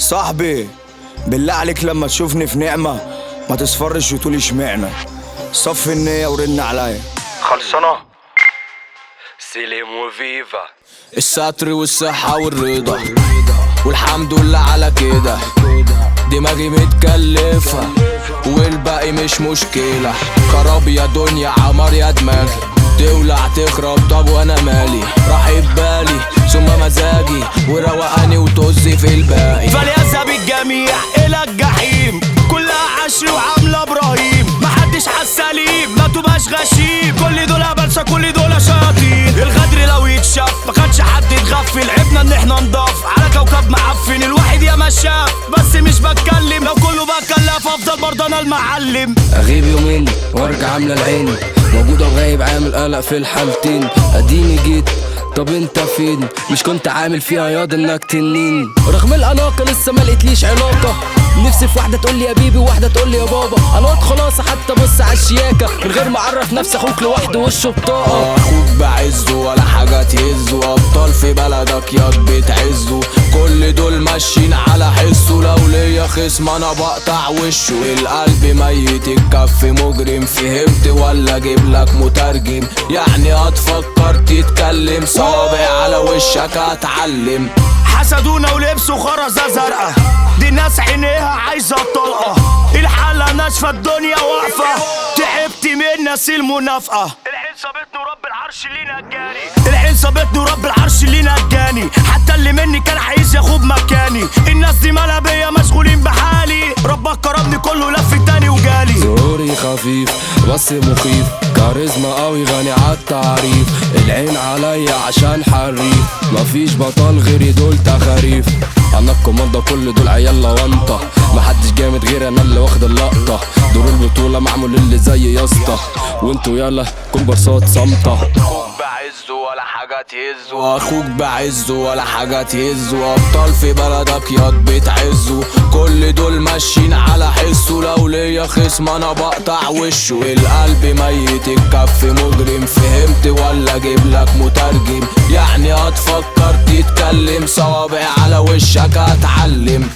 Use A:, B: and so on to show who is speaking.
A: صاحبي بالله عليك لما تشوفني في نعمة ما تصفرش وتقول اشمعنى. صفي النية ورن عليا.
B: خلصانة سليم وفيفا.
C: الستر والصحة والرضا والحمد لله على كده. دماغي متكلفة والباقي مش مشكلة. خراب يا دنيا عمار يا دماغي، تولع تخرب طب وانا مالي. راحب بالي ثم مزاجي وروقاني وطزي في الباقي.
D: فليذهب الجميع الى الجحيم، كلها عشر وعاملة ابراهيم. محدش عالسليم ما تبقاش غشيم، كل دول بلسة كل دول شياطين. الغدر لو يتشاف ما كانش حد يتغفل، عيبنا ان احنا نضاف على كوكب معفن. الواحد يا ما شاف بس مش بتكلم، لو كله بكلف افضل برضه انا المعلم.
E: اغيب يومين وارجع عامله العين، موجود او غايب عامل قلق في الحالتين. اديني جيت طب انت فين؟ مش كنت عامل فيها ياض انك تنين. رغم الاناقه لسه ما لقيتليش علاقه، نفسي في واحده تقول لي يا بيبي وواحده تقول لي يا بابا. انا واد خلاص حتى بص على الشياكه من غير ما اعرف نفسي. اخوك لوحده وشه بطاقه،
C: اخوك بعزه ولا حاجه تهزه. ابطال في بلدك ياض بتعزه، كل دول ماشيين على حسه. لو ليا خصم انا بقطع وشه. القلب ميت الكف مجرم، فهمت ولا اجيب لك مترجم؟ يعني هتفكر تتكلم صابع على وشك هتعلم.
D: حسدونا ولبسوا خرزة زرقاء، دي ناس عينيها عايزة طلقة. الحالة ناشفة الدنيا واقفة، تعبت من ناس المنافقة. العين صابتني ورب العرش اللي نجاني، العين صابتني ورب العرش اللي نجاني. حتى اللي مني كان عايز ياخد مكاني. الناس دي مالها بيا مشغولين بحالي، ربك كرمني كله لف تاني وجالي.
E: ظهوري خفيف بس مخيف، كاريزما قوي غني عالتعريف. العين عليا عشان حريف، مفيش بطل غيري دول تخاريف. انا الكوماندا كل دول عيال لونطة، محدش جامد غير انا اللي واخد اللقطة. دور البطولة معمول اللي زي ياسطة، وانتوا يلا كومبارسات صامتة.
C: اخوك بعزه ولا حاجه تهزه، اخوك بعزه ولا حاجه تهزه. ابطال في بلدك ياض بتعزه، كل دول ماشيين على حسه. لو ليا خصم انا بقطع وشه. القلب ميت الكف مجرم، فهمت ولا اجيب لك مترجم؟ يعني هتفكر تتكلم صوابع على وشك هتعلم.